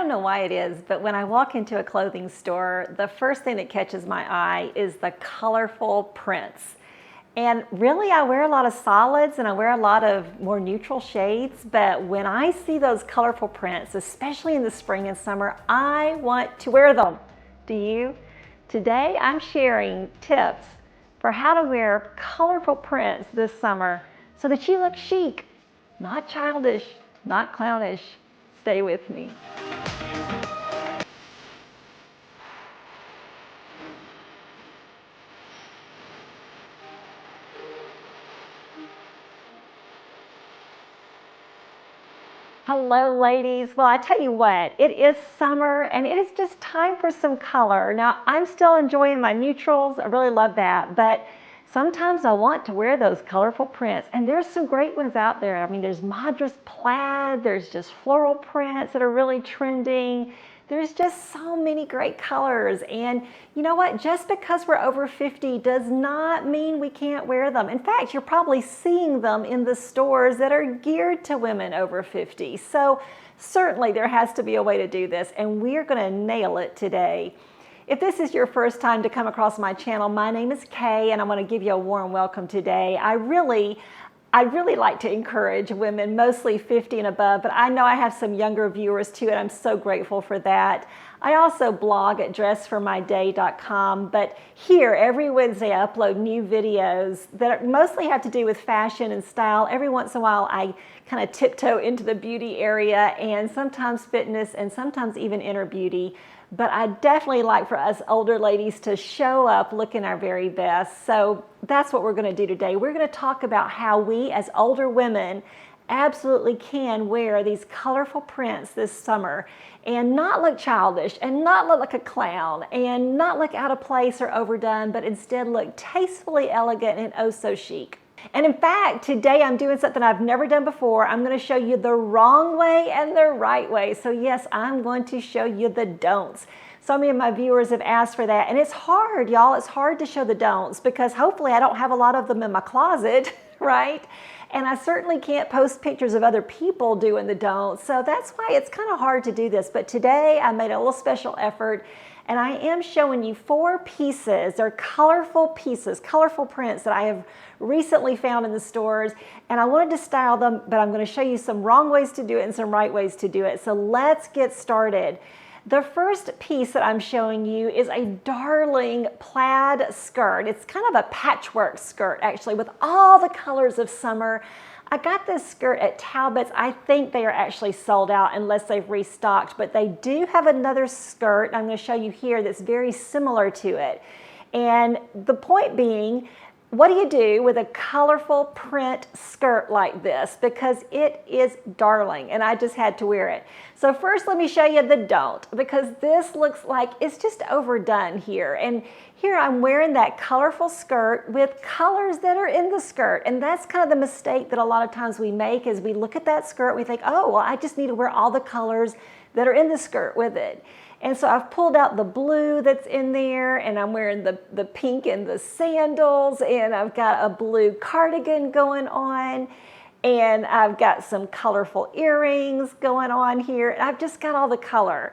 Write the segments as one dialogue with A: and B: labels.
A: don't know why it is, but when I walk into a clothing store, the first thing that catches my eye is the colorful prints. And really, I wear a lot of solids and I wear a lot of more neutral shades, but when I see those colorful prints, especially in the spring and summer, I want to wear them. Do you? Today, I'm sharing tips for how to wear colorful prints this summer so that you look chic, not childish, not clownish. Stay with me. Hello ladies. Well, I tell you what, it is summer and it is just time for some color. Now, I'm still enjoying my neutrals. I really love that, but sometimes I want to wear those colorful prints, and there's some great ones out there. I mean, there's Madras plaid, there's just floral prints that are really trending. There's just so many great colors, and you know what? Just because we're over 50 does not mean we can't wear them. In fact, you're probably seeing them in the stores that are geared to women over 50. So certainly there has to be a way to do this, and we're going to nail it today. If this is your first time to come across my channel, my name is Kay, and I want to give you a warm welcome today. I really like to encourage women, mostly 50 and above, but I know I have some younger viewers too, and I'm so grateful for that. I also blog at dressformyday.com, but here every Wednesday I upload new videos that mostly have to do with fashion and style. Every once in a while I kind of tiptoe into the beauty area, and sometimes fitness, and sometimes even inner beauty. But I definitely like for us older ladies to show up looking our very best. So that's what we're going to do today. We're going to talk about how we as older women absolutely can wear these colorful prints this summer and not look childish and not look like a clown and not look out of place or overdone, but instead look tastefully elegant and oh so chic. And in fact, today I'm doing something I've never done before. I'm going to show you the wrong way and the right way. So yes, I'm going to show you the don'ts. So many of my viewers have asked for that. And it's hard, y'all. It's hard to show the don'ts because hopefully I don't have a lot of them in my closet, right? And I certainly can't post pictures of other people doing the don'ts. So that's why it's kind of hard to do this. But today I made a little special effort, and I am showing you 4 pieces. They're colorful pieces, colorful prints that I have recently found in the stores, and I wanted to style them, but I'm going to show you some wrong ways to do it and some right ways to do it. So let's get started. The first piece that I'm showing you is a darling plaid skirt. It's kind of a patchwork skirt, actually, with all the colors of summer. I got this skirt at Talbot's. I think they are actually sold out unless they've restocked, but they do have another skirt I'm going to show you here that's very similar to it. And the point being, what do you do with a colorful print skirt like this? Because it is darling, and I just had to wear it. So first, let me show you the don't, because this looks like it's just overdone here. And here I'm wearing that colorful skirt with colors that are in the skirt. And that's kind of the mistake that a lot of times we make is we look at that skirt, we think, oh, well, I just need to wear all the colors that are in the skirt with it. And so I've pulled out the blue that's in there, and I'm wearing the pink and the sandals, and I've got a blue cardigan going on, and I've got some colorful earrings going on here, and I've just got all the color.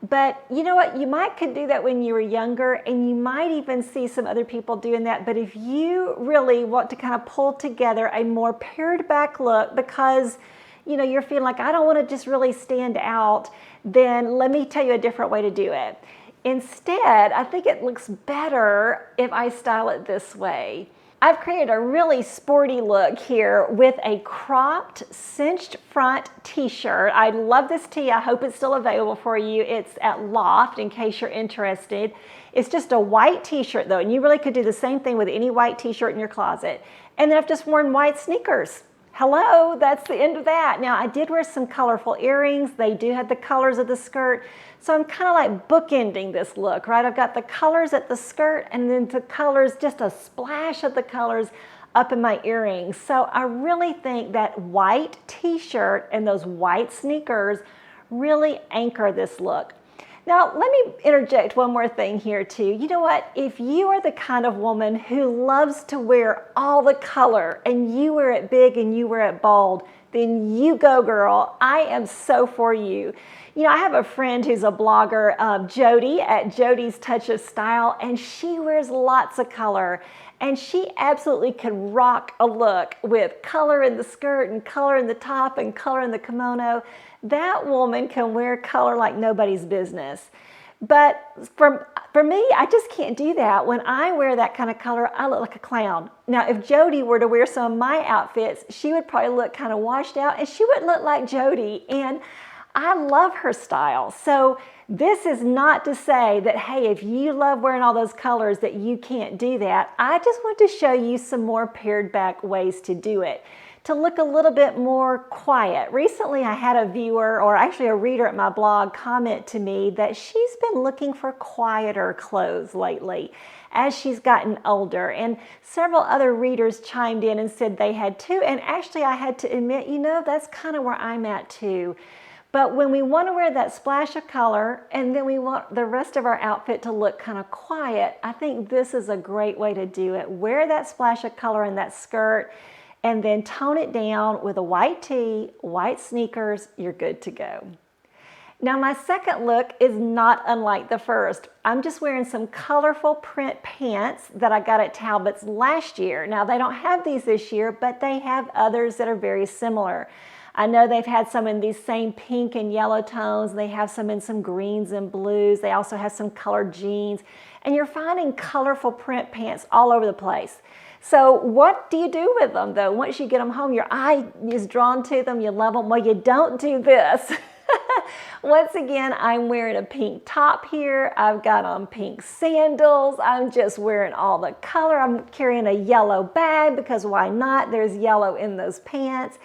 A: But you know what? You could do that when you were younger, and you might even see some other people doing that. But if you really want to kind of pull together a more pared back look because you know, you're feeling like I don't want to just really stand out, then let me tell you a different way to do it. Instead, I think it looks better if I style it this way. I've created a really sporty look here with a cropped cinched front t-shirt. I love this tee. I hope it's still available for you. It's at Loft in case you're interested. It's just a white t-shirt though, and you really could do the same thing with any white t-shirt in your closet. And then I've just worn white sneakers. Hello, that's the end of that. Now I did wear some colorful earrings. They do have the colors of the skirt. So I'm kind of like bookending this look, right? I've got the colors at the skirt and then the colors, just a splash of the colors up in my earrings. So I really think that white t-shirt and those white sneakers really anchor this look. Now, let me interject one more thing here too. You know what? If you are the kind of woman who loves to wear all the color and you wear it big and you wear it bold, then you go, girl. I am so for you. You know, I have a friend who's a blogger, Jodie, at Jodie's Touch of Style, and she wears lots of color. And she absolutely can rock a look with color in the skirt and color in the top and color in the kimono. That woman can wear color like nobody's business. But for me, I just can't do that. When I wear that kind of color, I look like a clown. Now, if Jodie were to wear some of my outfits, she would probably look kind of washed out and she wouldn't look like Jodie. And I love her style. So this is not to say that, hey, if you love wearing all those colors that you can't do that. I just want to show you some more pared back ways to do it, to look a little bit more quiet. Recently, I had a viewer, or actually a reader at my blog, comment to me that she's been looking for quieter clothes lately as she's gotten older. And several other readers chimed in and said they had too. And actually, I had to admit, you know, that's kind of where I'm at too. But when we want to wear that splash of color and then we want the rest of our outfit to look kind of quiet, I think this is a great way to do it. Wear that splash of color in that skirt and then tone it down with a white tee, white sneakers, you're good to go. Now my second look is not unlike the first. I'm just wearing some colorful print pants that I got at Talbot's last year. Now they don't have these this year, but they have others that are very similar. I know they've had some in these same pink and yellow tones. They have some in some greens and blues. They also have some colored jeans. And you're finding colorful print pants all over the place. So what do you do with them though? Once you get them home, your eye is drawn to them, you love them. Well, you don't do this. Once again, I'm wearing a pink top here. I've got on pink sandals. I'm just wearing all the color. I'm carrying a yellow bag because why not? There's yellow in those pants.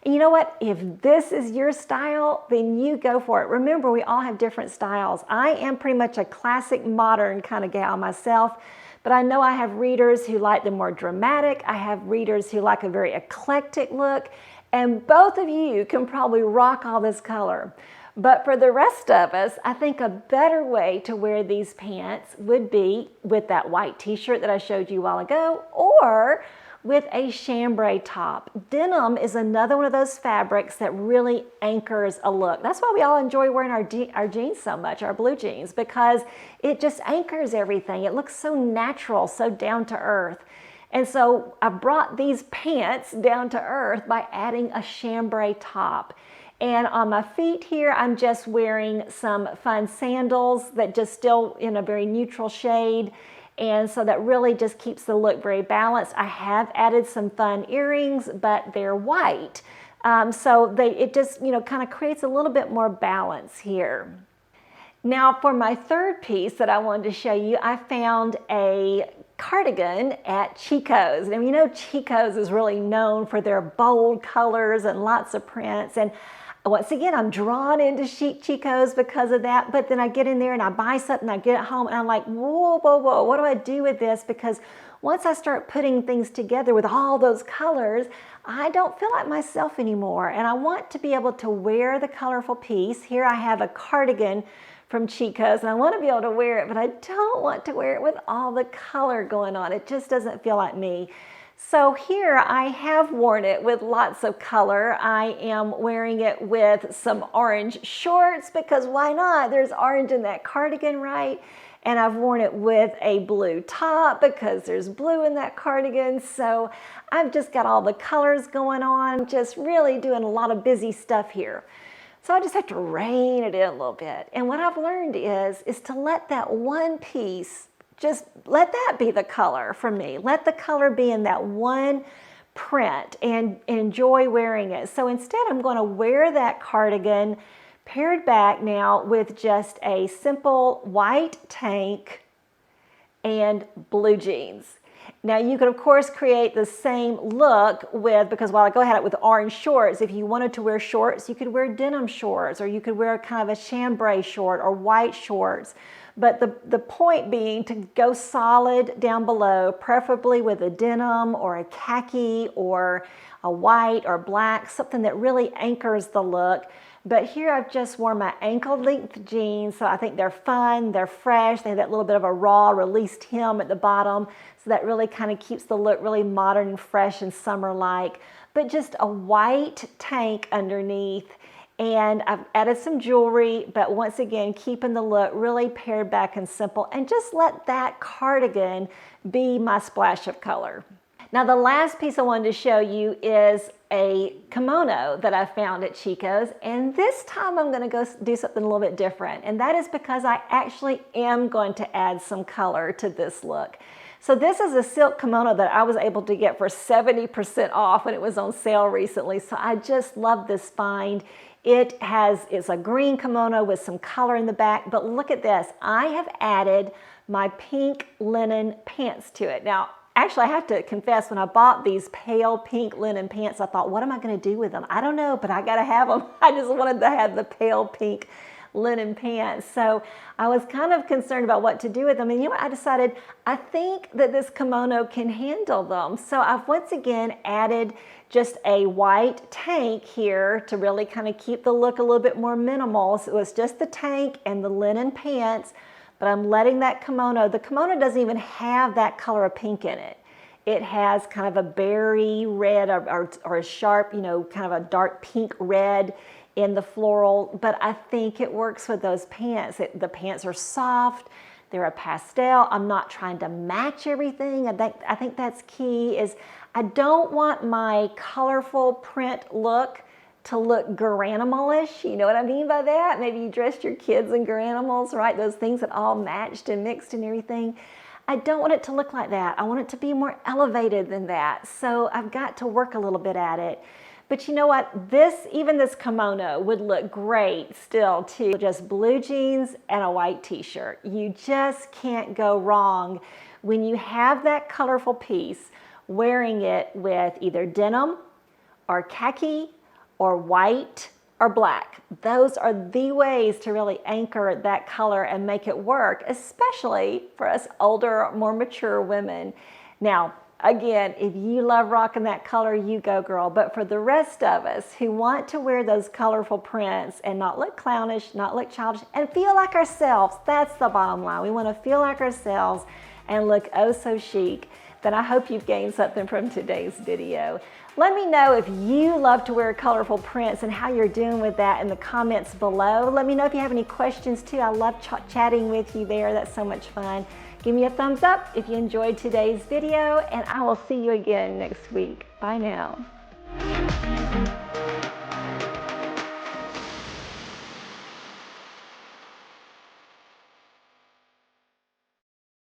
A: And you know what? If this is your style, then you go for it. Remember, we all have different styles. I am pretty much a classic modern kind of gal myself, but I know I have readers who like the more dramatic. I have readers who like a very eclectic look, and both of you can probably rock all this color. But for the rest of us, I think a better way to wear these pants would be with that white t-shirt that I showed you a while ago, or with a chambray top. Denim is another one of those fabrics that really anchors a look. That's why we all enjoy wearing our jeans so much, our blue jeans, because it just anchors everything. It looks so natural, so down to earth. And so I brought these pants down to earth by adding a chambray top. And on my feet here, I'm just wearing some fun sandals that just still in a very neutral shade. And so that really just keeps the look very balanced. I have added some fun earrings, but they're white. So it just, you know, kind of creates a little bit more balance here. Now for my third piece that I wanted to show you, I found a cardigan at Chico's. And you know, Chico's is really known for their bold colors and lots of prints. And once again, I'm drawn into Chico's because of that, but then I get in there and I buy something, I get it home and I'm like, whoa, whoa, whoa, what do I do with this? Because once I start putting things together with all those colors, I don't feel like myself anymore. And I want to be able to wear the colorful piece. Here I have a cardigan from Chico's and I want to be able to wear it, but I don't want to wear it with all the color going on. It just doesn't feel like me. So here I have worn it with lots of color. I am wearing it with some orange shorts because why not? There's orange in that cardigan, right? And I've worn it with a blue top because there's blue in that cardigan. So I've just got all the colors going on, just really doing a lot of busy stuff here. So I just have to rein it in a little bit. And what I've learned is to let that one piece, just let that be the color for me. Let the color be in that one print and enjoy wearing it. So instead I'm going to wear that cardigan paired back now with just a simple white tank and blue jeans. Now you could of course create the same look with, because while I go ahead with orange shorts, if you wanted to wear shorts, you could wear denim shorts, or you could wear kind of a chambray short or white shorts. But the point being to go solid down below, preferably with a denim or a khaki or a white or black, something that really anchors the look. But here I've just worn my ankle length jeans, so I think they're fun, they're fresh, they have that little bit of a raw released hem at the bottom, so that really kind of keeps the look really modern and fresh and summer-like. But just a white tank underneath And I've added some jewelry, but once again, keeping the look really pared back and simple, and just let that cardigan be my splash of color. Now, the last piece I wanted to show you is a kimono that I found at Chico's, and this time I'm gonna go do something a little bit different, and that is because I actually am going to add some color to this look. So this is a silk kimono that I was able to get for 70% off when it was on sale recently, so I just love this find. It's a green kimono with some color in the back, but look at this. I have added my pink linen pants to it. Now, actually, I have to confess, when I bought these pale pink linen pants, I thought, what am I going to do with them? I don't know, but I got to have them. I just wanted to have the pale pink linen pants. So I was kind of concerned about what to do with them. And you know what? I decided, I think that this kimono can handle them. So I've once again added just a white tank here to really kind of keep the look a little bit more minimal. So it was just the tank and the linen pants, but I'm letting that kimono, the kimono doesn't even have that color of pink in it. It has kind of a berry red or a sharp, you know, kind of a dark pink red in the floral, but I think it works with those pants. The pants are soft, they're a pastel. I'm not trying to match everything. I think that's key, is I don't want my colorful print look to look garanimalish. You know what I mean by that? Maybe you dressed your kids in garanimals, right? Those things that all matched and mixed and everything. I don't want it to look like that. I want it to be more elevated than that. So I've got to work a little bit at it. But you know what? Even this kimono would look great still too. Just blue jeans and a white t-shirt. You just can't go wrong when you have that colorful piece, wearing it with either denim or khaki or white or black. Those are the ways to really anchor that color and make it work, especially for us older, more mature women. Now, again, if you love rocking that color, you go, girl. But for the rest of us who want to wear those colorful prints and not look clownish, not look childish, and feel like ourselves, that's the bottom line. We want to feel like ourselves and look oh so chic. Then I hope you've gained something from today's video. Let me know if you love to wear colorful prints and how you're doing with that in the comments below. Let me know if you have any questions too. I love chatting with you there. That's so much fun. Give me a thumbs up if you enjoyed today's video, and I will see you again next week. Bye now.